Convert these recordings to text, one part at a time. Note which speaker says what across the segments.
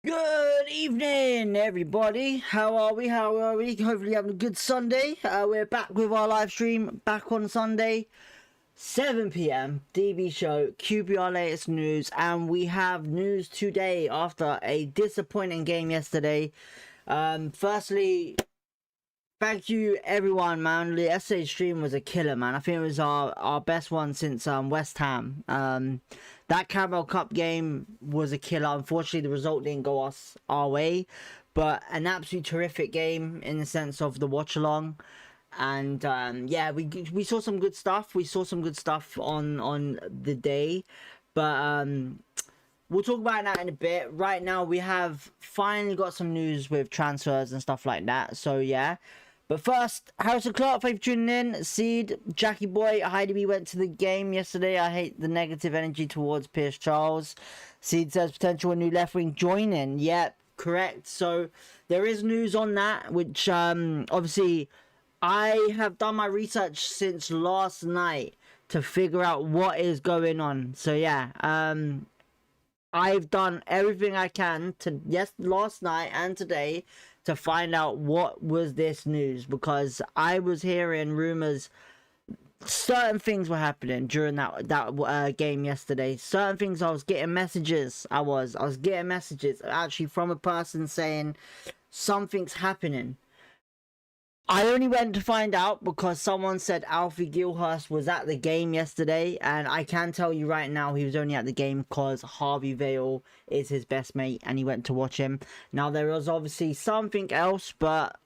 Speaker 1: Good evening, everybody. How are we? Hopefully having a good Sunday. We're back with our live stream back on Sunday, 7 p.m. DB show, QPR latest news, and we have news today after a disappointing game yesterday. Firstly, thank you everyone, man. The SA stream was a killer, man. I think it was our best one since West Ham. That Carabao Cup game was a killer. Unfortunately, the result didn't go our way, but an absolute terrific game in the sense of the watch along. And yeah, we saw some good stuff. We saw some good stuff on the day, but we'll talk about that in a bit. Right now, we have finally got some news with transfers and stuff like that. So yeah. But first, Harrison Clark, thank you for tuning in. Seed, Jackie Boy, Heidi B went to the game yesterday. I hate the negative energy towards Pierce Charles. Seed says potential a new left wing joining. Yeah, correct. So there is news on that, which obviously I have done my research since last night to figure out what is going on. So yeah, I've done everything I can to last night and today to find out what was this news, because I was hearing rumors. Certain things were happening during that game yesterday. Certain things I was getting messages. I was getting messages actually from a person saying something's happening. I only went to find out because someone said Alfie Gilhurst was at the game yesterday, and I can tell you right now he was only at the game because Harvey Vale is his best mate and he went to watch him. Now there was obviously something else, but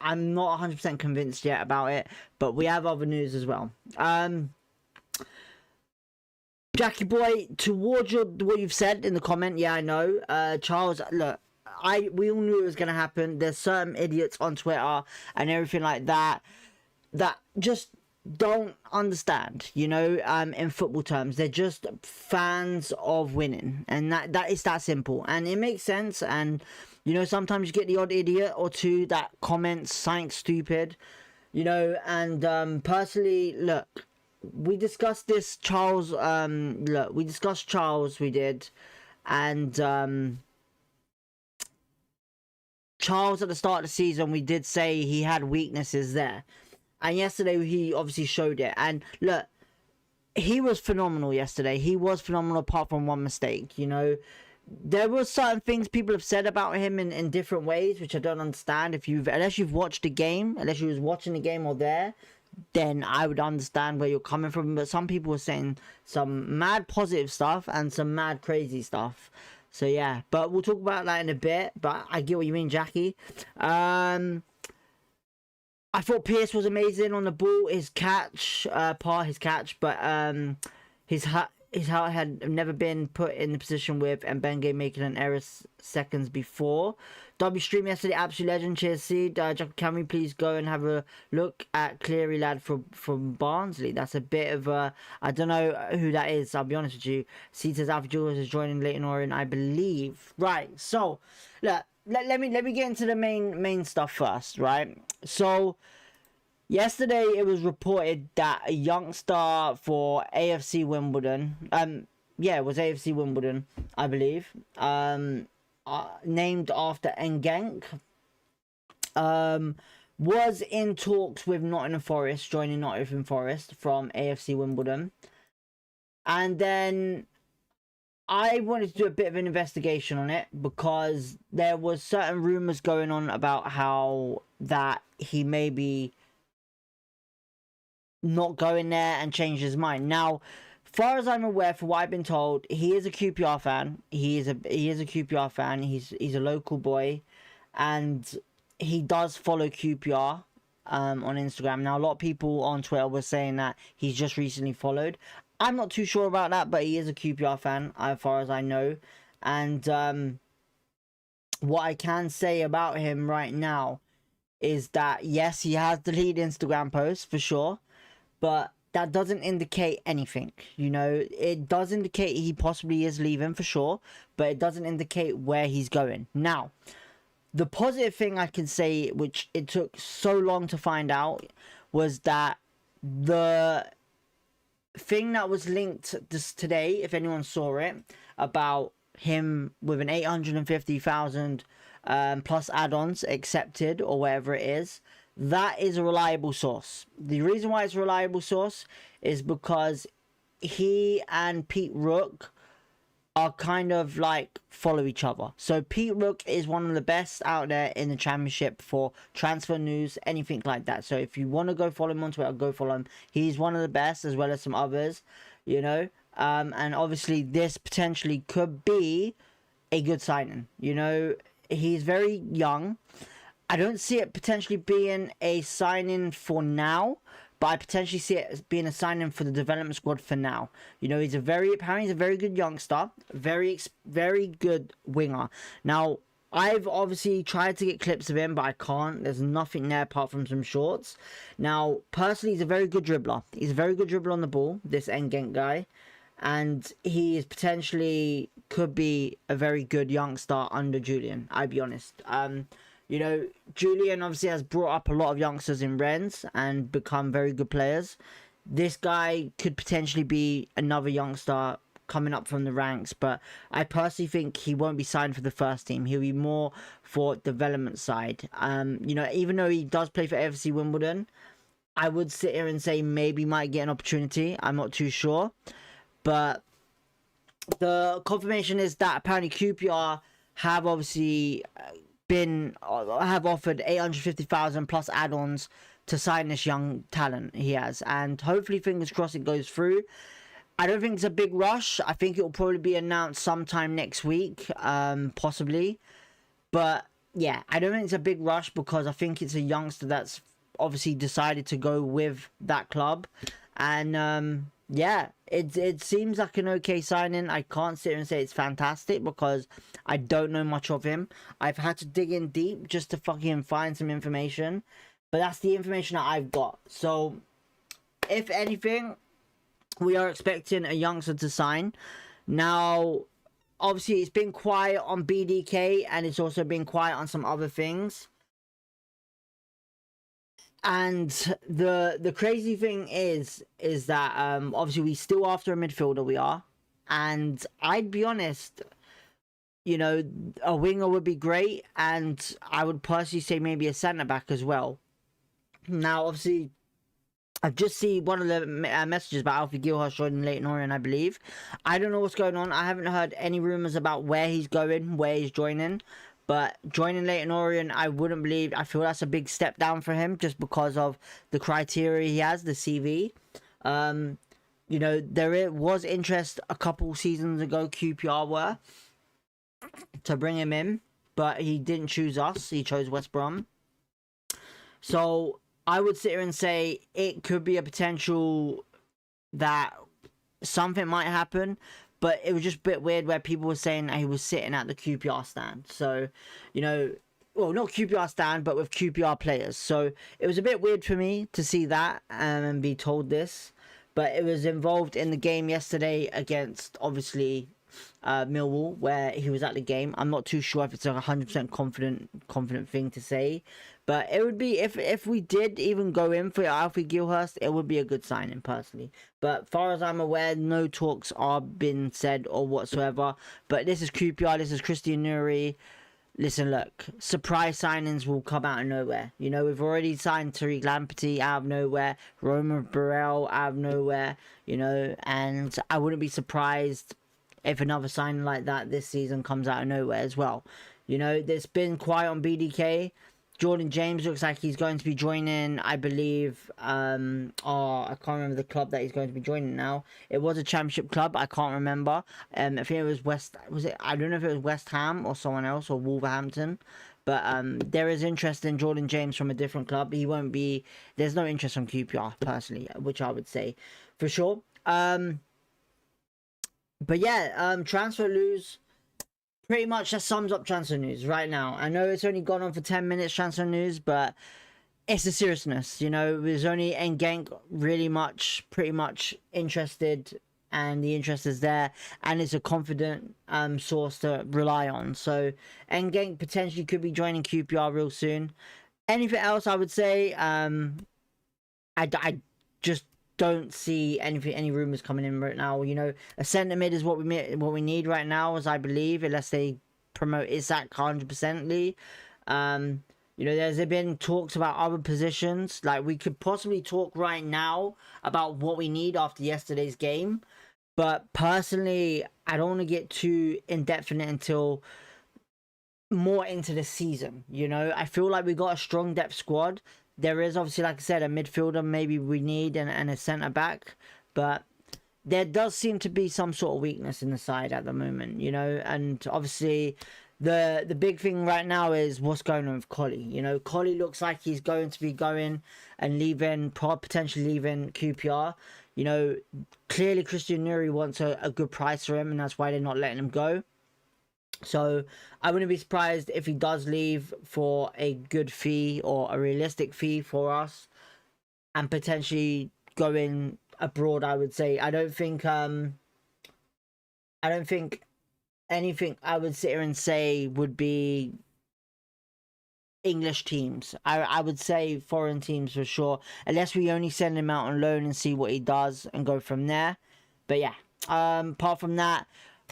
Speaker 1: I'm not 100% convinced yet about it, but we have other news as well. Jackie Boy, towards what you've said in the comment, yeah, I know. Charles, look, we all knew it was going to happen. There's certain idiots on Twitter and everything like that that just don't understand, you know, in football terms. They're just fans of winning, and that is that simple, and it makes sense. And you know, sometimes you get the odd idiot or two that comments something stupid, you know. And personally, look, we discussed this Charles, we discussed Charles, we did, and Charles at the start of the season, we did say he had weaknesses there. And yesterday, he obviously showed it. And look, he was phenomenal yesterday. He was phenomenal apart from one mistake, you know. There were certain things people have said about him in different ways, which I don't understand. Unless you've watched the game, unless you was watching the game or there, then I would understand where you're coming from. But some people were saying some mad positive stuff and some mad crazy stuff. So yeah, but we'll talk about that in a bit. But I get what you mean, Jackie. I thought Pierce was amazing on the ball. His catch, but his heart had never been put in the position with Mbenge making an error seconds before. W stream yesterday, absolute legend. Cheers, Seed. Can we please go and have a look at Cleary lad from Barnsley? That's a bit of a, I don't know who that is, I'll be honest with you. Seed says Alfie Jules is joining Leighton Orient, I believe. Right, so look, let me get into the main stuff first, right? So yesterday it was reported that a youngster for AFC Wimbledon, it was AFC Wimbledon, I believe, named after Ngank, was in talks with Nottingham Forest, joining Nottingham Forest from AFC Wimbledon. And then I wanted to do a bit of an investigation on it because there was certain rumours going on about how that he may be not going there and change his mind. Now, far as I'm aware, for what I've been told, he is a QPR fan. He is a QPR fan. He's a local boy, and he does follow QPR on Instagram. Now, a lot of people on Twitter were saying that he's just recently followed. I'm not too sure about that, but he is a QPR fan, as far as I know. And what I can say about him right now is that yes, he has the lead Instagram post for sure, but that doesn't indicate anything, you know. It does indicate he possibly is leaving for sure, but it doesn't indicate where he's going. Now, the positive thing I can say, which it took so long to find out, was that the thing that was linked this today, if anyone saw it, about him with an 850,000 plus add-ons accepted or whatever it is, that is a reliable source. The reason why it's a reliable source is because he and Pete Rook are kind of like follow each other. So Pete Rook is one of the best out there in the championship for transfer news, anything like that. So if you want to go follow him on Twitter, go follow him. He's one of the best, as well as some others, you know. And obviously this potentially could be a good signing. You know, he's very young. I don't see it potentially being a signing for now, but I potentially see it as being a signing for the development squad for now. You know, apparently he's a very good youngster, very good winger. Now, I've obviously tried to get clips of him, but I can't. There's nothing there apart from some shorts. Now, personally, he's a very good dribbler. He's a very good dribbler on the ball, this N'Gent guy. And he is potentially could be a very good youngster under Julian, I'll be honest. You know, Julian obviously has brought up a lot of youngsters in Rennes and become very good players. This guy could potentially be another youngster coming up from the ranks, but I personally think he won't be signed for the first team. He'll be more for development side. You know, even though he does play for FC Wimbledon, I would sit here and say maybe he might get an opportunity. I'm not too sure. But the confirmation is that apparently QPR have obviously have offered 850,000 plus add-ons to sign this young talent he has, and hopefully, fingers crossed, it goes through. I don't think it's a big rush. I think it will probably be announced sometime next week, possibly. But yeah, I don't think it's a big rush because I think it's a youngster that's obviously decided to go with that club, and yeah, it seems like an okay signing. I can't sit here and say it's fantastic because I don't know much of him. I've had to dig in deep just to fucking find some information, but that's the information that I've got. So, if anything, we are expecting a youngster to sign. Now, obviously, it's been quiet on BDK and it's also been quiet on some other things. And the crazy thing is that obviously we still after a midfielder, we are, and I'd be honest, you know, a winger would be great, and I would personally say maybe a centre back as well. Now, obviously, I've just seen one of the messages about Alfie Gilhurst joining Leyton Orient, I believe. I don't know what's going on. I haven't heard any rumours about where he's going, where he's joining. But joining Leyton Orient, I wouldn't believe. I feel that's a big step down for him just because of the criteria he has, the CV. You know, there was interest a couple seasons ago, QPR were, to bring him in. But he didn't choose us. He chose West Brom. So I would sit here and say it could be a potential that something might happen. But it was just a bit weird where people were saying that he was sitting at the QPR stand. So, you know, well, not QPR stand, but with QPR players. So it was a bit weird for me to see that and be told this. But it was involved in the game yesterday against, obviously, Millwall, where he was at the game. I'm not too sure if it's a 100% confident thing to say. But it would be, if we did even go in for Alfie Gilhurst, it would be a good signing, personally. But far as I'm aware, no talks are been said or whatsoever. But this is QPR, this is Christian Nuri. Listen, look, surprise signings will come out of nowhere. You know, we've already signed Tariq Lamptey out of nowhere, Roma Burrell out of nowhere, you know, and I wouldn't be surprised if another signing like that this season comes out of nowhere as well. You know, there's been quiet on BDK. Jordan James looks like he's going to be joining, I believe, I can't remember the club that he's going to be joining now. It was a championship club, I can't remember. I think it was I don't know if it was West Ham or someone else, or Wolverhampton. But there is interest in Jordan James from a different club. He won't be, there's no interest from QPR, personally, which I would say, for sure. But yeah, transfer news. Pretty much that sums up transfer news right now. I know it's only gone on for 10 minutes, transfer news, but it's the seriousness. You know, there's only N'Gent pretty much interested, and the interest is there, and it's a confident source to rely on. So N'Gent potentially could be joining QPR real soon. Anything else I would say, I just don't see any rumors coming in right now. You know, a centre mid is what we need right now, as I believe, unless they promote Isak 100%ly. You know, there's been talks about other positions. Like, we could possibly talk right now about what we need after yesterday's game. But personally, I don't want to get too in-depth in it until more into the season. You know, I feel like we got a strong depth squad. There is obviously, like I said, a midfielder maybe we need and a centre-back. But there does seem to be some sort of weakness in the side at the moment, you know. And obviously the big thing right now is what's going on with Collie. You know, Collie looks like he's going to be going and leaving, potentially leaving QPR. You know, clearly Christian Nuri wants a good price for him, and that's why they're not letting him go. So I wouldn't be surprised if he does leave for a good fee or a realistic fee for us, and potentially going abroad. I would say I don't think anything I would sit here and say would be English teams. I would say foreign teams for sure, unless we only send him out on loan and see what he does and go from there. But yeah, apart from that,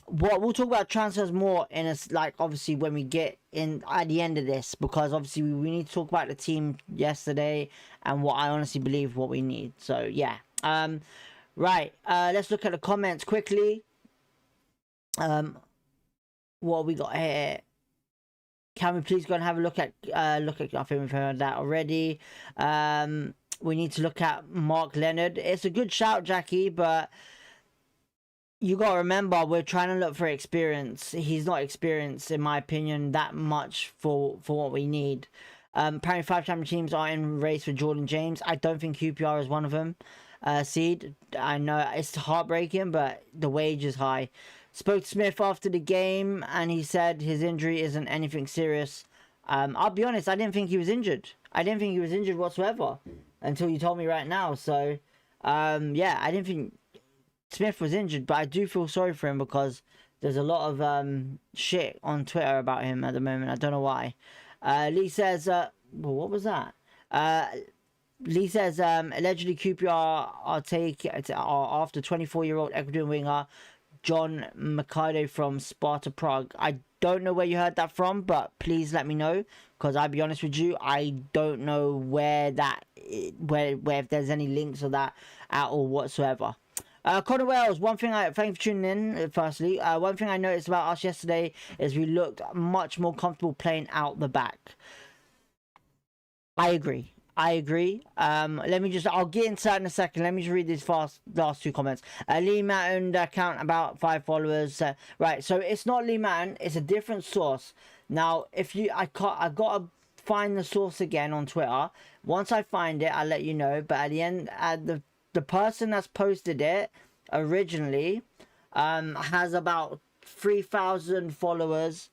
Speaker 1: what we'll talk about transfers more in a, like, obviously when we get in at the end of this, because obviously we need to talk about the team yesterday and what I honestly believe what we need. So yeah, right, let's look at the comments quickly. What we got here? Can we please go and have a look at I think we've heard that already. We need to look at Mark Leonard. It's a good shout, Jackie, but you got to remember, we're trying to look for experience. He's not experienced, in my opinion, that much for what we need. Apparently 5 champion teams are in race for Jordan James. I don't think QPR is one of them. Seed, I know it's heartbreaking, but the wage is high. Spoke to Smith after the game, and he said his injury isn't anything serious. I'll be honest, I didn't think he was injured. I didn't think he was injured whatsoever until you told me right now. So, yeah, I didn't think Smith was injured, but I do feel sorry for him because there's a lot of shit on Twitter about him at the moment. I don't know why. Lee says, well, what was that? Lee says, allegedly QPR are after 24-year-old Ecuadorian winger John Mikado from Sparta Prague. I don't know where you heard that from, but please let me know, because I'll be honest with you, I don't know where if there's any links of that at all whatsoever. Connor Wells, thank you for tuning in, firstly. One thing I noticed about us yesterday is we looked much more comfortable playing out the back. I agree. I'll get into that in a second. Let me just read these last 2 comments. Lee Matten account about 5 followers. Right, so it's not Lee Matten, it's a different source. Now, I gotta find the source again on Twitter. Once I find it, I'll let you know. But at the end, the person that's posted it originally has about 3,000 followers.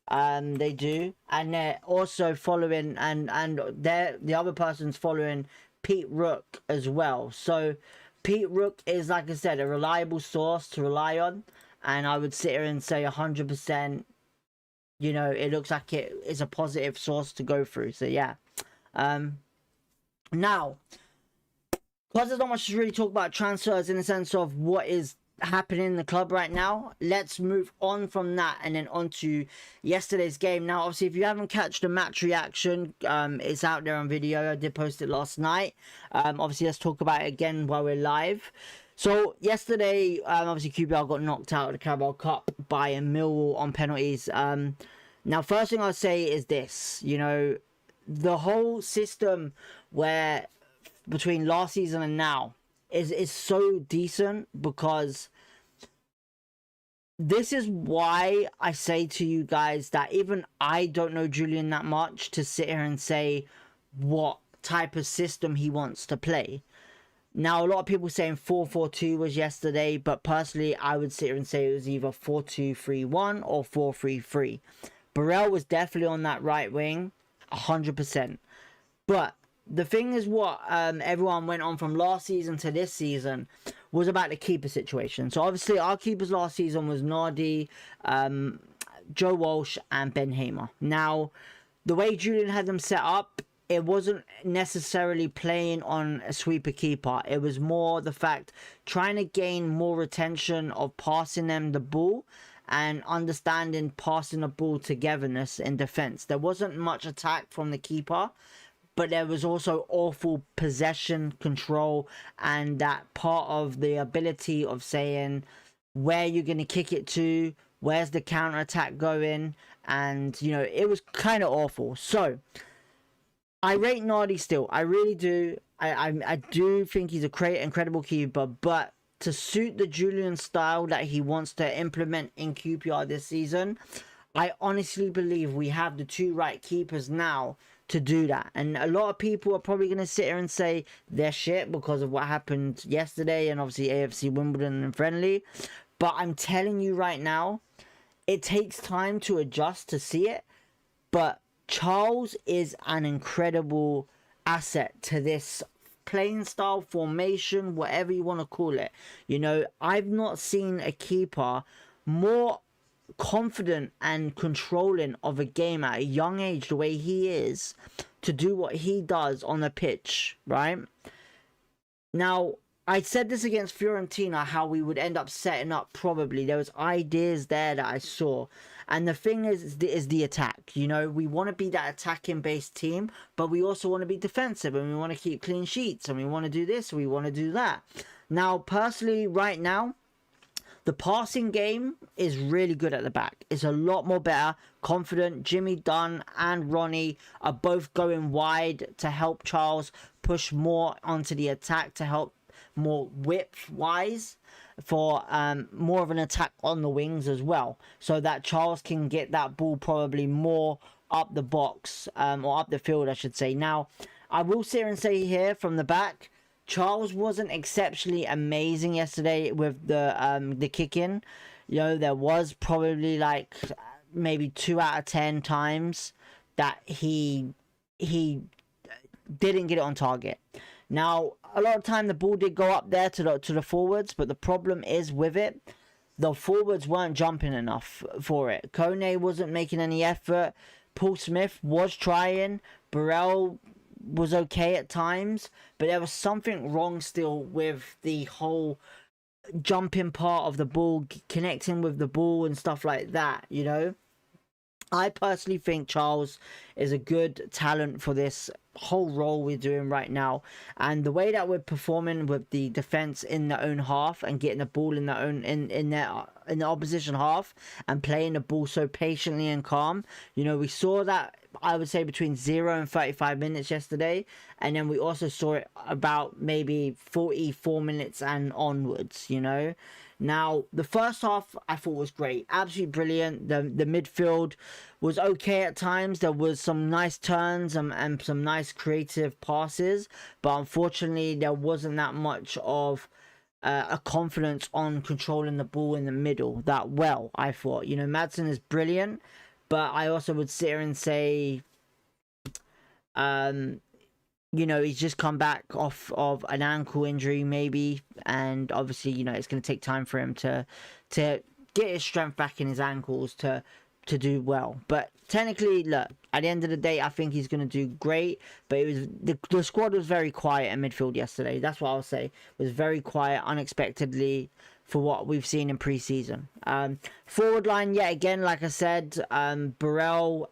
Speaker 1: They do, and they're also following, and the other person's following Pete Rook as well. So Pete Rook is, like I said, a reliable source to rely on, and I would sit here and say 100%, you know, it looks like it is a positive source to go through. So yeah, now, because there's not much to really talk about transfers in the sense of what is happening in the club right now, let's move on from that and then on to yesterday's game. Now, obviously, if you haven't catched the match reaction, it's out there on video. I did post it last night. Obviously, let's talk about it again while we're live. So yesterday, obviously QPR got knocked out of the Carabao Cup by a Millwall on penalties. Now, first thing I'll say is this, you know, the whole system where between last season and now is so decent, because this is why I say to you guys that even I don't know Julian that much to sit here and say what type of system he wants to play. Now, a lot of people saying 4-4-2 was yesterday, but personally I would sit here and say it was either 4-2-3-1 or 4-3-3. Burrell was definitely on that right wing, 100%. But the thing is, what everyone went on from last season to this season was about the keeper situation. So obviously our keepers last season was Nardi, Joe Walsh and Ben Hamer. Now, the way Julian had them set up, it wasn't necessarily playing on a sweeper keeper. It was more the fact trying to gain more retention of passing them the ball and understanding passing the ball togetherness in defense. There wasn't much attack from the keeper, but there was also awful possession control and that part of the ability of saying where you're going to kick it to, where's the counter attack going, and you know, it was kind of awful. So I rate Nardi still. I really do. I do think he's a great, incredible keeper, but to suit the Julian style that he wants to implement in QPR this season, I honestly believe we have the two right keepers now to do that. And a lot of people are probably going to sit here and say they're shit because of what happened yesterday and obviously AFC Wimbledon and friendly. But I'm telling you right now, it takes time to adjust to see it. But Charles is an incredible asset to this playing style, formation, whatever you want to call it. You know, I've not seen a keeper more confident and controlling of a game at a young age the way he is to do what he does on the pitch, right? Now, I said this against Fiorentina, how we would end up setting up probably. There was ideas there that I saw. And the thing is the attack. You know, we want to be that attacking-based team, but we also want to be defensive, and we want to keep clean sheets, and we want to do this, and we want to do that. Now, personally, right now, the passing game is really good at the back. It's a lot more better, confident. Jimmy Dunn and Ronnie are both going wide to help Charles push more onto the attack, to help more width-wise for more of an attack on the wings as well, so that Charles can get that ball probably more up the box, or up the field, I should say. Now, I will sit here and say here from the back, Charles wasn't exceptionally amazing yesterday with the kick-in. You know, there was probably like maybe 2 out of 10 times that he didn't get it on target. Now, a lot of time the ball did go up there to the forwards, but the problem is with it, the forwards weren't jumping enough for it. Kone wasn't making any effort. Paul Smith was trying. Burrell was okay at times, but there was something wrong still with the whole jumping part of the ball, connecting with the ball and stuff like that, you know? I personally think Charles is a good talent for this whole role we're doing right now, and the way that we're performing with the defense in their own half and getting the ball in their own in the opposition half and playing the ball so patiently and calm. You know, we saw that, I would say, between 0 and 35 minutes yesterday, and then we also saw it about maybe 44 minutes and onwards, you know. Now, the first half I thought was great, absolutely brilliant. The midfield was okay at times. There was some nice turns and some nice creative passes, but unfortunately there wasn't that much of a confidence on controlling the ball in the middle that well, I thought. You know, Madsen is brilliant, but I also would sit here and say, you know, he's just come back off of an ankle injury maybe, and obviously, you know, it's going to take time for him to get his strength back in his ankles to do well. But technically, look, at the end of the day, I think he's going to do great, but it was the squad was very quiet in midfield yesterday. That's what I'll say. It was very quiet, unexpectedly, for what we've seen in pre-season. Forward line, yet again, like I said, Burrell,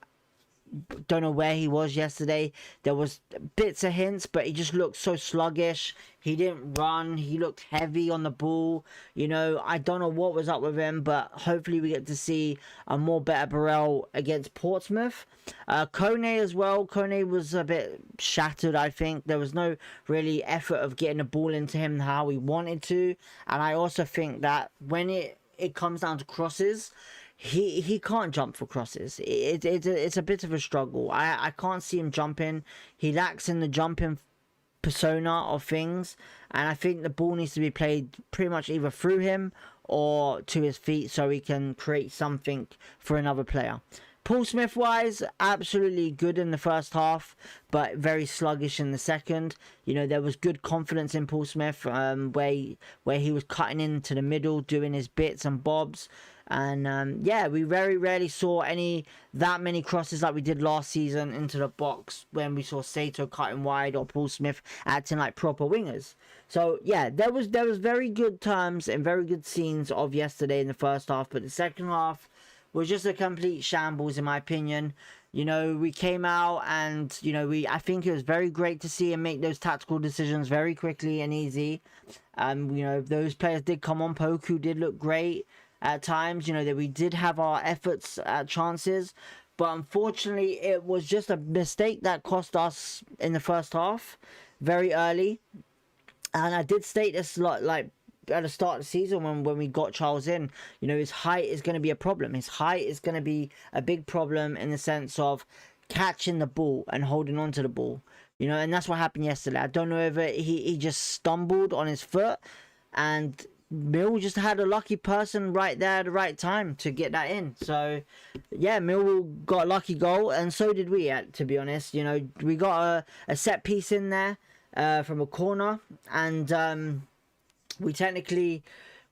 Speaker 1: don't know where he was yesterday. There was bits of hints, but he just looked so sluggish. He didn't run. He looked heavy on the ball. You know, I don't know what was up with him, but hopefully we get to see a more better Burrell against Portsmouth. Kone as well. Kone was a bit shattered, I think. There was no really effort of getting the ball into him how he wanted to. And I also think that when it comes down to crosses, he can't jump for crosses. It's a bit of a struggle. I can't see him jumping. He lacks in the jumping persona of things, and I think the ball needs to be played pretty much either through him or to his feet so he can create something for another player. Paul Smith wise, absolutely good in the first half, but very sluggish in the second. You know, there was good confidence in Paul Smith, where he was cutting into the middle, doing his bits and bobs. And yeah, we very rarely saw that many crosses like we did last season into the box when we saw Sato cutting wide or Paul Smith acting like proper wingers. So yeah, there was very good terms and very good scenes of yesterday in the first half, but the second half was just a complete shambles in my opinion. You know, we came out and, you know, I think it was very great to see him make those tactical decisions very quickly and easy. You know, those players did come on. Poku did look great at times. You know, that we did have our efforts at chances. But unfortunately, it was just a mistake that cost us in the first half very early. And I did state this like at the start of the season when we got Charles in, you know, his height is going to be a problem. His height is going to be a big problem in the sense of catching the ball and holding on to the ball, you know, and that's what happened yesterday. I don't know if he just stumbled on his foot, and Mill just had a lucky person right there at the right time to get that in. So yeah, Mill got a lucky goal, and so did we, to be honest. You know, we got a set piece in there from a corner, and we technically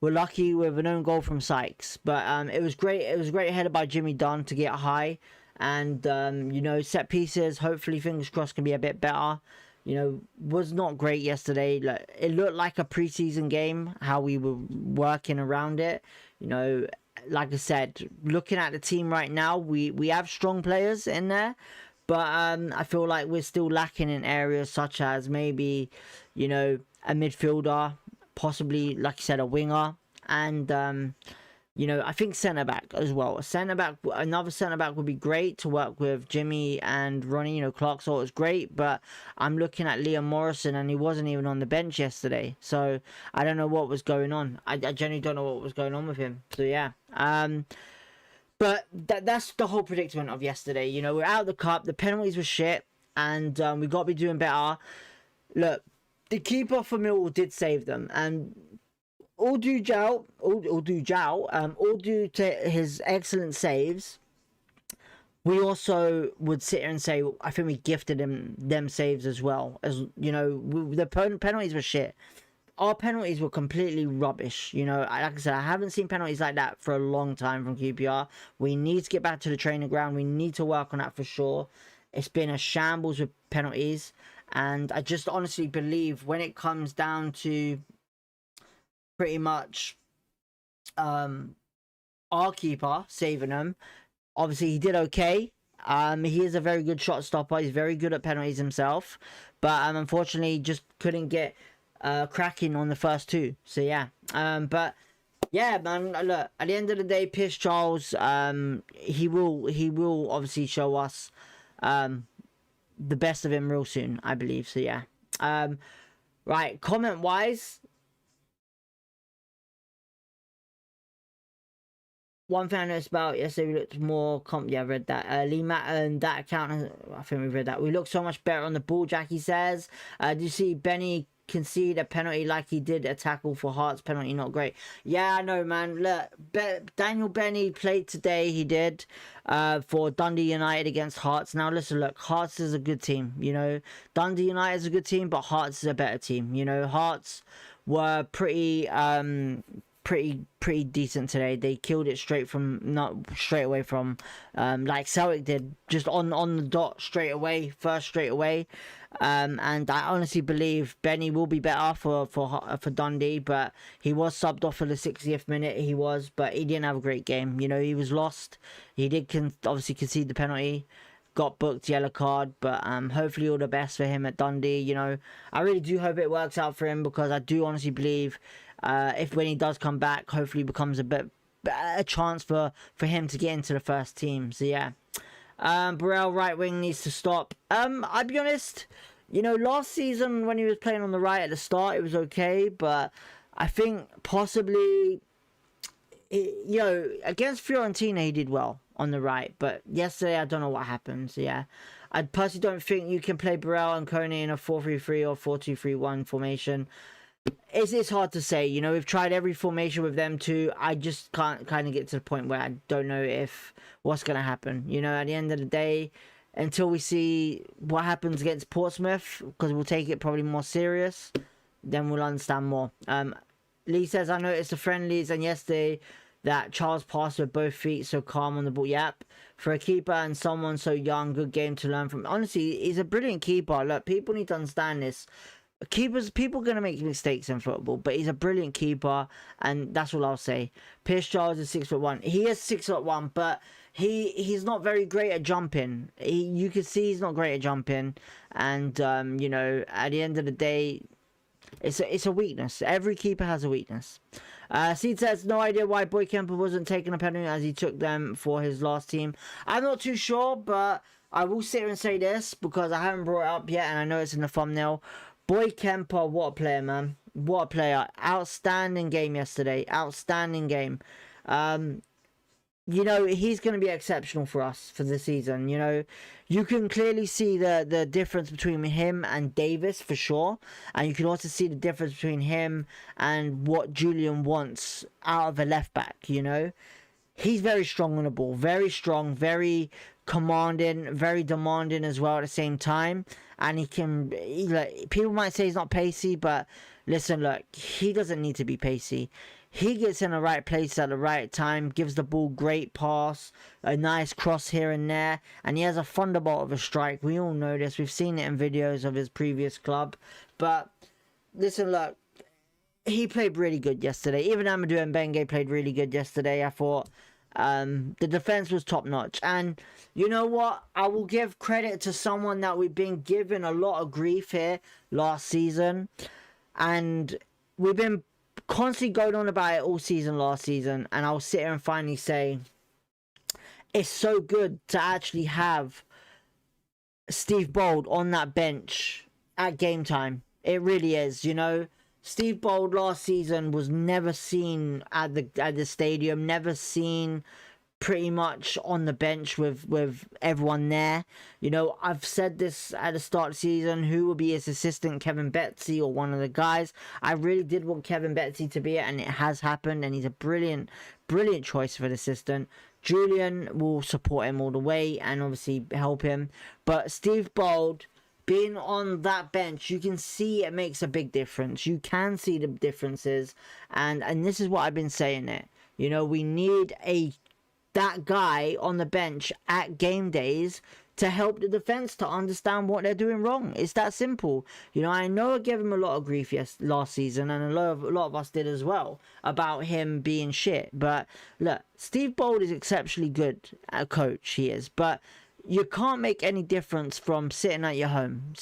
Speaker 1: were lucky with an own goal from Sykes. But it was great. It was a great header by Jimmy Dunn to get high. And, you know, set pieces, hopefully, fingers crossed, can be a bit better. You know, was not great yesterday. Like, it looked like a preseason game, how we were working around it. You know, like I said, looking at the team right now, we have strong players in there. But I feel like we're still lacking in areas such as maybe, you know, a midfielder, possibly, like I said, a winger, and you know, I think centre back as well. Another centre back would be great to work with Jimmy and Ronnie. You know, Clark's was great, but I'm looking at Liam Morrison and he wasn't even on the bench yesterday. So I don't know what was going on. I genuinely don't know what was going on with him. So yeah, but that's the whole predicament of yesterday. You know, we're out of the cup. The penalties were shit, and we got to be doing better. Look, the keeper for Millwall did save them, and all due to his excellent saves. We also would sit here and say, I think we gifted him them saves as well. As you know, the penalties were shit. Our penalties were completely rubbish. You know, like I said, I haven't seen penalties like that for a long time from QPR. We need to get back to the training ground. We need to work on that for sure. It's been a shambles with penalties. And I just honestly believe when it comes down to pretty much our keeper saving them, obviously he did okay. He is a very good shot stopper. He's very good at penalties himself. But unfortunately, just couldn't get cracking on the first two. So yeah. But yeah, man, look, at the end of the day, Pierce Charles, he will obviously show us the best of him real soon, I believe. So yeah. Right, comment wise, one thing I noticed about yesterday, we looked more yeah, I read that. Lee Matt and that account, I think we read that. We look so much better on the ball, Jackie says. Did you see Benny concede a penalty like he did a tackle for Hearts? Penalty not great. Yeah, I know, man. Look, Daniel Benny played today. He did for Dundee United against Hearts. Now listen, look, Hearts is a good team. You know, Dundee United is a good team, but Hearts is a better team. You know, Hearts were pretty decent today. They killed it straight away from like Celtic did, just on the dot straight away. And I honestly believe Benny will be better for Dundee, but he was subbed off for the 60th minute. But he didn't have a great game. You know, he was lost. He did obviously concede the penalty, got booked yellow card, but hopefully all the best for him at Dundee. You know, I really do hope it works out for him, because I do honestly believe when he does come back, hopefully becomes a chance for him to get into the first team. So yeah, Burrell right wing needs to stop. I'll be honest, you know, last season when he was playing on the right at the start, it was okay, but I think possibly, you know, against Fiorentina he did well on the right, but yesterday I don't know what happened. So yeah, I personally don't think you can play Burrell and Coney in a 4-3-3 or 4-2-3-1 formation. It's hard to say. You know, we've tried every formation with them too. I just can't kind of get to the point where I don't know if what's going to happen. You know, at the end of the day, until we see what happens against Portsmouth, because we'll take it probably more serious, then we'll understand more. Lee says, I noticed the friendlies and yesterday that Charles passed with both feet, so calm on the ball. Yep. For a keeper and someone so young, good game to learn from. Honestly, he's a brilliant keeper. Look, people need to understand this. Keepers, people are going to make mistakes in football, but he's a brilliant keeper, and that's all I'll say. Pierce Charles is 6'1". He is 6'1", but he's not very great at jumping. You can see he's not great at jumping, and you know, at the end of the day, it's a weakness. Every keeper has a weakness. Seed says, no idea why Boy Kemper wasn't taking a penalty as he took them for his last team. I'm not too sure, but I will sit here and say this because I haven't brought it up yet, and I know it's in the thumbnail. Boy Kemper, what a player, man. What a player. Outstanding game yesterday. Outstanding game. You know, he's going to be exceptional for us for the season. You know, you can clearly see the difference between him and Davis for sure. And you can also see the difference between him and what Julian wants out of a left back, you know. He's very strong on the ball. Very strong, very commanding, very demanding as well at the same time. And like, people might say he's not pacey, but listen, look, he doesn't need to be pacey. He gets in the right place at the right time, gives the ball great pass, a nice cross here and there, and he has a thunderbolt of a strike. We all know this. We've seen it in videos of his previous club. But listen, look, he played really good yesterday. Even Amadou and Bengue played really good yesterday. I thought the defense was top notch. And you know what? I will give credit to someone that we've been given a lot of grief here last season. And we've been constantly going on about it all season last season. And I'll sit here and finally say, it's so good to actually have Steve Bold on that bench at game time. It really is, you know. Steve Bold last season was never seen at the stadium, never seen pretty much on the bench with everyone there. You know, I've said this at the start of the season, who will be his assistant, Kevin Betsy or one of the guys. I really did want Kevin Betsy to be it, and it has happened, and he's a brilliant choice for an assistant. Julian will support him all the way and obviously help him. But Steve Bold, being on that bench, you can see it makes a big difference. You can see the differences. And this is what I've been saying it. You know, we need that guy on the bench at game days to help the defense to understand what they're doing wrong. It's that simple. You know, I know I gave him a lot of grief last season, and a lot of us did as well, about him being shit. But look, Steve Bold is exceptionally good at a coach, he is. But you can't make any difference from sitting at home,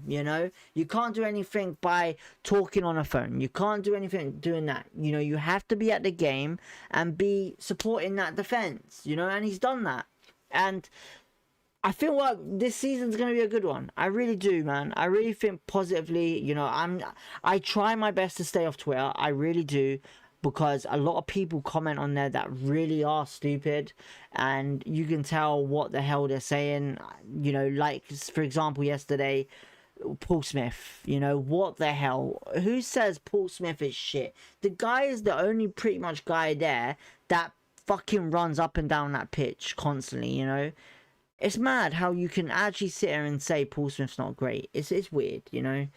Speaker 1: you know. You can't do anything by talking on a phone. You can't do anything doing that. You know, you have to be at the game and be supporting that defense, you know, and he's done that. And I feel like this season's going to be a good one. I really do, man. I really think positively, you know. I try my best to stay off Twitter. I really do. Because a lot of people comment on there that really are stupid, and you can tell what the hell they're saying. You know, like, for example, yesterday, Paul Smith, you know, what the hell? Who says Paul Smith is shit? The guy is the only pretty much guy there that fucking runs up and down that pitch constantly, you know. It's mad how you can actually sit here and say Paul Smith's not great. It's weird, you know.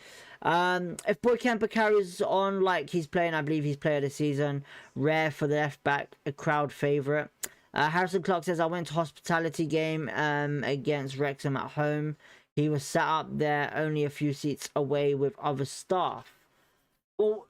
Speaker 1: If Boy Kemper carries on like he's playing, I believe he's player of the season. Rare for the left back, a crowd favourite. Harrison Clark says, I went to hospitality game against Wrexham at home. He was sat up there only a few seats away with other staff. Well,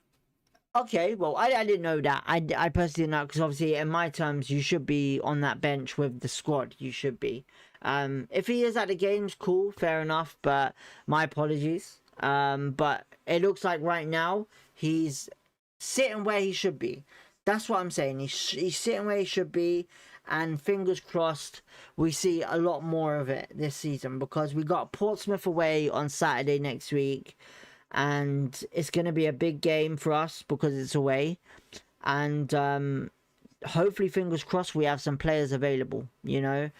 Speaker 1: okay, well, I didn't know that. I personally didn't know, because obviously in my terms you should be on that bench with the squad. You should be. If he is at the games, cool, fair enough, but my apologies. But it looks like right now he's sitting where he should be. That's what I'm saying. He's sitting where he should be, and fingers crossed we see a lot more of it this season, because we got Portsmouth away on Saturday next week, and it's going to be a big game for us because it's away. And hopefully, fingers crossed, we have some players available, you know.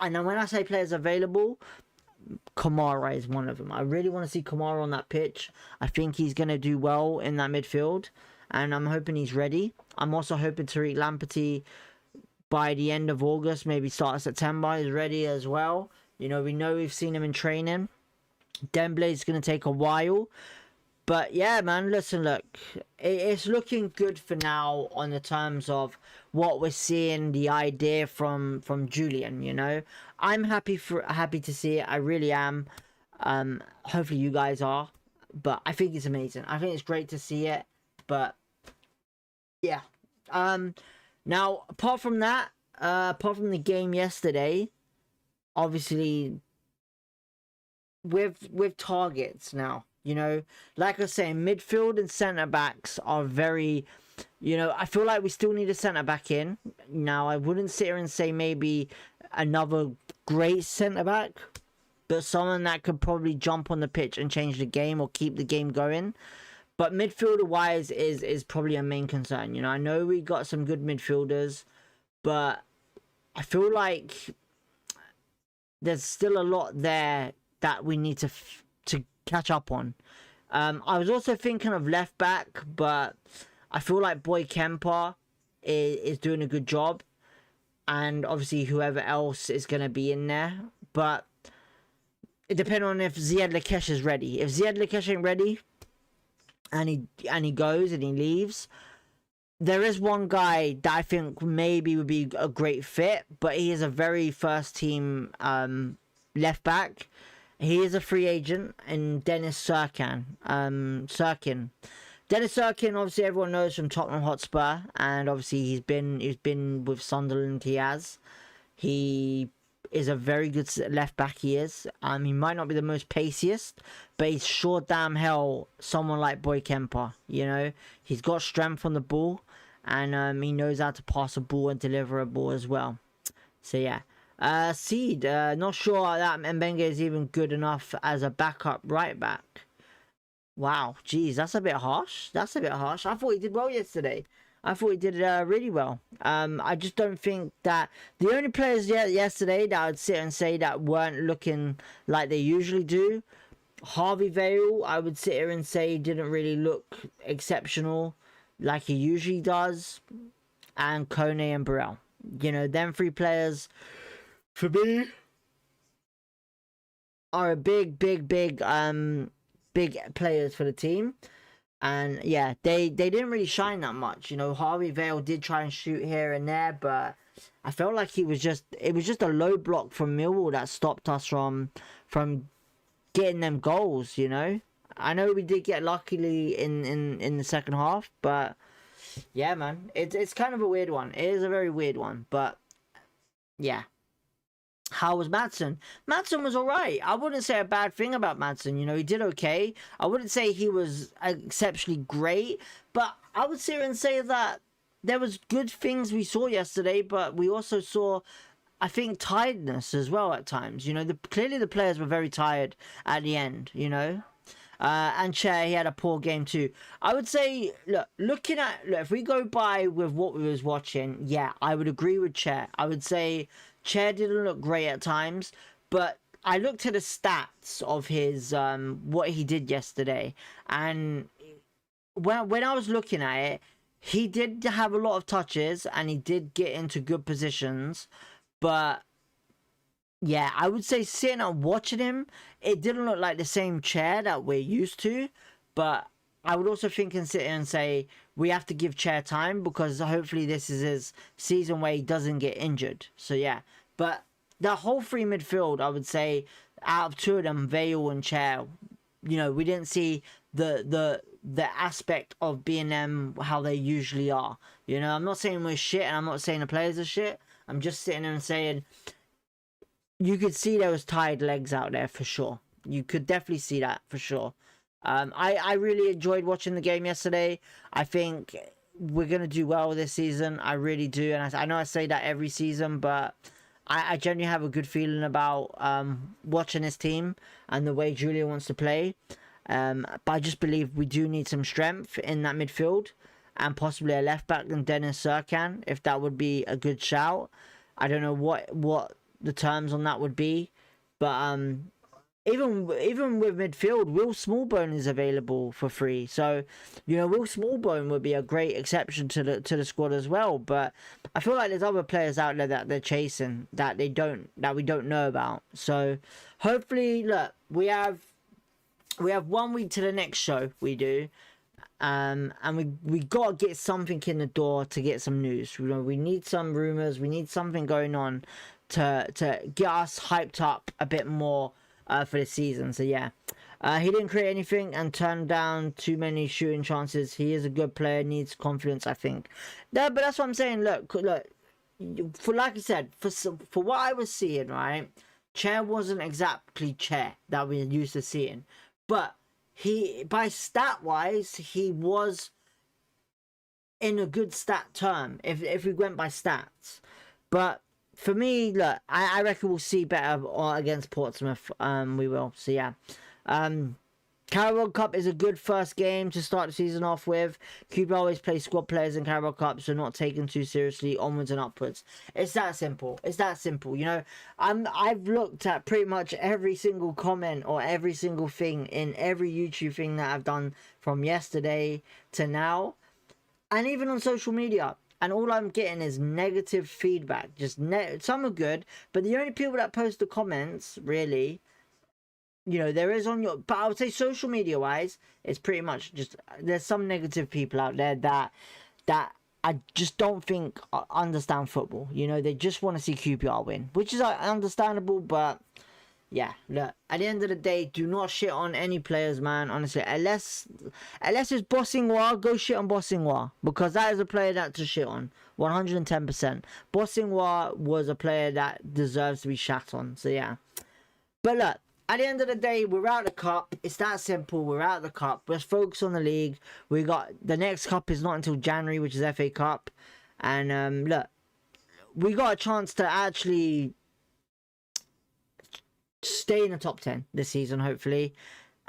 Speaker 1: And when I say players available, Kamara is one of them. I really want to see Kamara on that pitch. I think he's going to do well in that midfield, and I'm hoping he's ready. I'm also hoping Tariq Lamptey by the end of August, maybe start of September, is ready as well. You know, we've seen him in training. Dembele is going to take a while, But yeah, man, listen, look, it's looking good for now on the terms of what we're seeing, the idea from Julian. You know, I'm happy to see it. I really am. Hopefully you guys are. But I think it's amazing. I think it's great to see it. But yeah. Now apart from that, apart from the game yesterday, obviously with targets now, you know, like I say, midfield and centre backs are very, you know, I feel like we still need a centre back in. Now I wouldn't sit here and say maybe another great centre back, but someone that could probably jump on the pitch and change the game or keep the game going. But midfielder wise is probably a main concern. You know, I know we got some good midfielders, but I feel like there's still a lot there that we need to catch up on. I was also thinking of left back, but I feel like Boy Kemper is doing a good job, and obviously whoever else is going to be in there. But it depends on if Ziad Lakesh is ready. If Ziad Lakesh ain't ready, and he goes and he leaves, there is one guy that I think maybe would be a great fit, but he is a very first team left back. He is a free agent, and Dennis Sirkin. Dennis Sirkin, obviously everyone knows from Tottenham Hotspur, and obviously he's been with Sunderland. He is a very good left back. He is. He might not be the most paciest, but he's sure damn hell someone like Boy Kemper. You know, he's got strength on the ball, and he knows how to pass a ball and deliver a ball as well. So yeah. Seed, not sure that Mbenga is even good enough as a backup right back. Wow, geez, that's a bit harsh. That's a bit harsh. I thought he did well yesterday. I thought he did really well. I just don't think that the only players yesterday that I'd sit and say that weren't looking like they usually do. Harvey Vale, I would sit here and say didn't really look exceptional like he usually does. And Kone and Burrell. You know, them three players for me are a big players for the team. And yeah, they didn't really shine that much. You know, Harvey Vale did try and shoot here and there, but I felt like it was just a low block from Millwall that stopped us from getting them goals, you know. I know we did get luckily in the second half, but yeah, man, it's kind of a weird one. It is a very weird one, but yeah. How was Maatsen? Maatsen was alright. I wouldn't say a bad thing about Maatsen. You know, he did okay. I wouldn't say he was exceptionally great, but I would sit here and say that there was good things we saw yesterday, but we also saw, I think, tiredness as well at times. You know, clearly the players were very tired at the end, you know. And Chair, he had a poor game too. I would say, look, if we go by with what we was watching, yeah, I would agree with Chair. I would say Chair didn't look great at times, but I looked at the stats of his what he did yesterday, and when I was looking at it, he did have a lot of touches and he did get into good positions, but yeah, I would say sitting and watching him, it didn't look like the same Chair that we're used to, but I would also think and sit and say we have to give Chair time because hopefully this is his season where he doesn't get injured. So yeah, but the whole free midfield, I would say, out of two of them, Vale and Chair, you know, we didn't see the aspect of being them how they usually are. You know, I'm not saying we're shit and I'm not saying the players are shit. I'm just sitting there and saying you could see there was tired legs out there for sure. You could definitely see that for sure. I really enjoyed watching the game yesterday. I think we're going to do well this season. I really do. And I know I say that every season, but I genuinely have a good feeling about watching this team and the way Julia wants to play. But I just believe we do need some strength in that midfield and possibly a left back than Dennis Sirkin, if that would be a good shout. I don't know what the terms on that would be, but even with midfield, Will Smallbone is available for free. So, you know, Will Smallbone would be a great exception to the squad as well. But I feel like there's other players out there that they're chasing that we don't know about. So hopefully, look, we have we have 1 week to the next show we do. And we gotta get something in the door to get some news. You know, we need some rumors. We need something going on to get us hyped up a bit more for the season. So yeah, he didn't create anything and turned down too many shooting chances. He is a good player, needs confidence, I think. No, but that's what I'm saying. Look, for like I said, for what I was seeing, right, Chair wasn't exactly Chair that we're used to seeing, but he, by stat wise, he was in a good stat term if we went by stats. But for me, look, I reckon we'll see better against Portsmouth. We will. So yeah. Carabao Cup is a good first game to start the season off with. QPR always plays squad players in Carabao Cup, so not taken too seriously, onwards and upwards. It's that simple. It's that simple. You know, I've looked at pretty much every single comment or every single thing in every YouTube thing that I've done from yesterday to now, and even on social media. And all I'm getting is negative feedback. Just some are good, but the only people that post the comments, really, you know, there is on your, but I would say social media wise, it's pretty much just, there's some negative people out there that I just don't think understand football. You know, they just want to see QPR win, which is understandable, but yeah, look, at the end of the day, do not shit on any players, man. Honestly, unless it's Bossingwa, go shit on Bossingwa, because that is a player that to shit on, 110%. Bossingwa was a player that deserves to be shat on. So yeah, but look, at the end of the day, we're out of the cup. It's that simple. We're out of the cup. Let's focus on the league. We got the next cup is not until January, which is FA Cup, and look, we got a chance to actually stay in the top 10 this season, hopefully,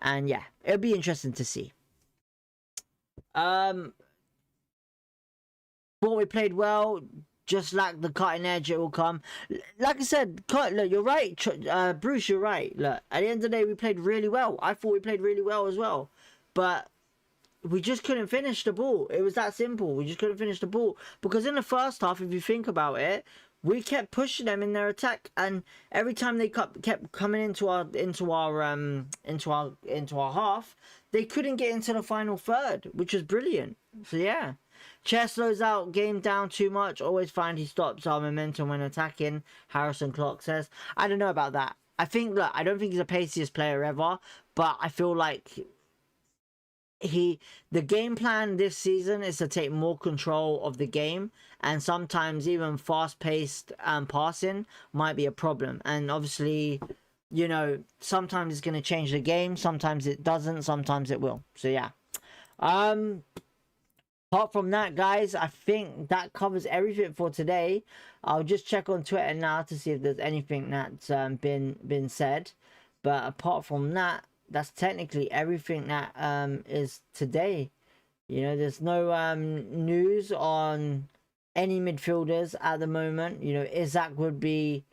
Speaker 1: and yeah, it'll be interesting to see. But we played well. Just like the cutting edge, it will come. Like I said, look, you're right, Bruce, you're right. Look, at the end of the day, we played really well. I thought we played really well as well. But we just couldn't finish the ball. It was that simple. We just couldn't finish the ball. Because in the first half, if you think about it, we kept pushing them in their attack, and every time they kept coming into our half, they couldn't get into the final third, which was brilliant. So yeah. Chair slows out, game down too much. Always find he stops our momentum when attacking. Harrison Clark says. I don't know about that. I think, look, I don't think he's the paciest player ever, but I feel like the game plan this season is to take more control of the game, and sometimes even fast-paced passing might be a problem. And obviously, you know, sometimes it's going to change the game, sometimes it doesn't, sometimes it will. So yeah. Apart from that, guys, I think that covers everything for today. I'll just check on Twitter now to see if there's anything that's been said. But apart from that, that's technically everything that is today. You know, there's no news on any midfielders at the moment. You know, Isaac would be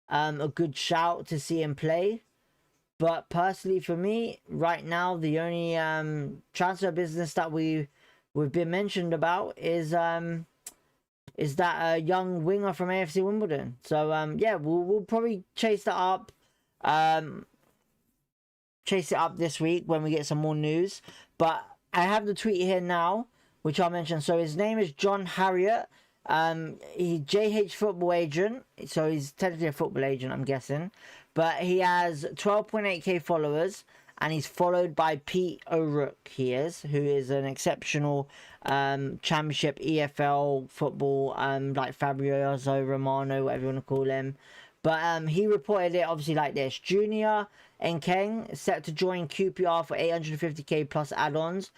Speaker 1: a good shout to see him play. But personally, for me, right now, the only transfer business that we've been mentioned about is that young winger from AFC Wimbledon. So yeah, we'll probably chase that up. Chase it up this week when we get some more news. But I have the tweet here now, which I'll mention. So his name is John Harriet. He's JH football agent. So he's technically a football agent, I'm guessing. But he has 12.8k followers. And he's followed by Pete O'Rourke, who is an exceptional championship EFL football, like Fabrizio Romano, whatever you want to call him. But he reported it obviously like this. Junior Nkeng set to join QPR for 850k plus add-ons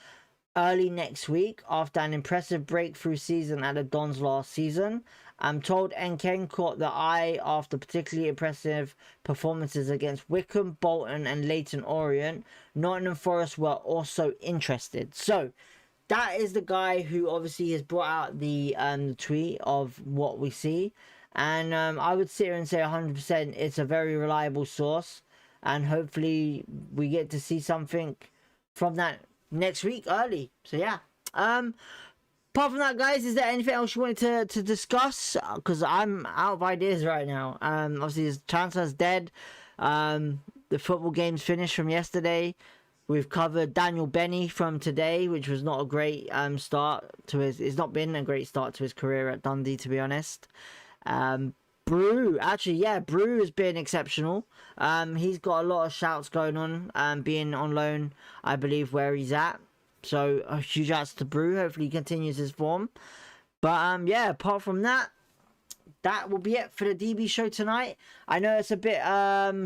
Speaker 1: early next week after an impressive breakthrough season at the Dons last season. I'm told Nkeng caught the eye after particularly impressive performances against Wycombe, Bolton and Leyton Orient. Nottingham Forest were also interested. So that is the guy who obviously has brought out the tweet of what we see. And I would sit here and say 100% it's a very reliable source. And hopefully we get to see something from that next week early. So yeah. Apart from that, guys, is there anything else you wanted to discuss? Because I'm out of ideas right now. Obviously, his transfer's dead. The football game's finished from yesterday. We've covered Daniel Benny from today, which was not a great start to his. It's not been a great start to his career at Dundee, to be honest. Brew, actually, yeah, Brew has been exceptional. He's got a lot of shouts going on, being on loan, I believe, where he's at. So a huge outs to Brew. Hopefully he continues his form. But yeah, apart from that, that will be it for the DB show tonight. I know it's a bit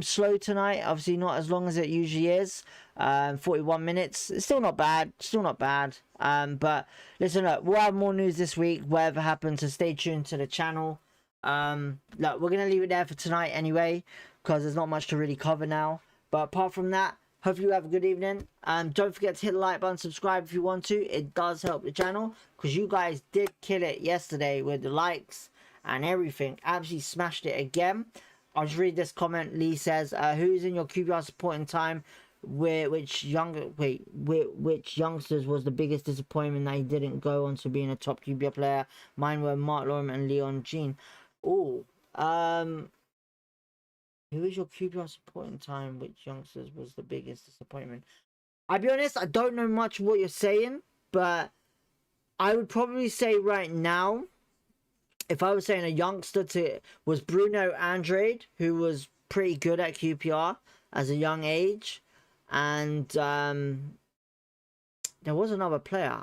Speaker 1: slow tonight. Obviously not as long as it usually is. 41 minutes. It's still not bad. Still not bad. But listen, look, we'll have more news this week, whatever happens, so stay tuned to the channel. Look, we're going to leave it there for tonight anyway, because there's not much to really cover now. But apart from that, hopefully you have a good evening. Don't forget to hit the like button, subscribe if you want to. It does help the channel, because you guys did kill it yesterday with the likes and everything. Absolutely smashed it again. I'll just read this comment. Lee says, who's in your QPR supporting time? Which youngsters was the biggest disappointment that he didn't go on to being a top QPR player? Mine were Mark Lorem and Leon Jean. Oh, who is your QPR supporting time? Which youngsters was the biggest disappointment? I'll be honest, I don't know much what you're saying, but I would probably say right now, if I was saying a youngster was Bruno Andrade, who was pretty good at QPR as a young age. And there was another player.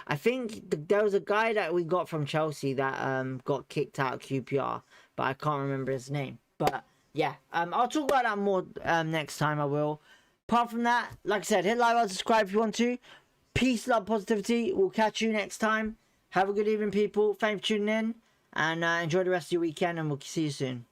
Speaker 1: I think there was a guy that we got from Chelsea that got kicked out of QPR, but I can't remember his name. But yeah, I'll talk about that more next time. I will. Apart from that, like I said, hit like, subscribe if you want to. Peace, love, positivity. We'll catch you next time. Have a good evening, people. Thanks for tuning in, and enjoy the rest of your weekend, and we'll see you soon.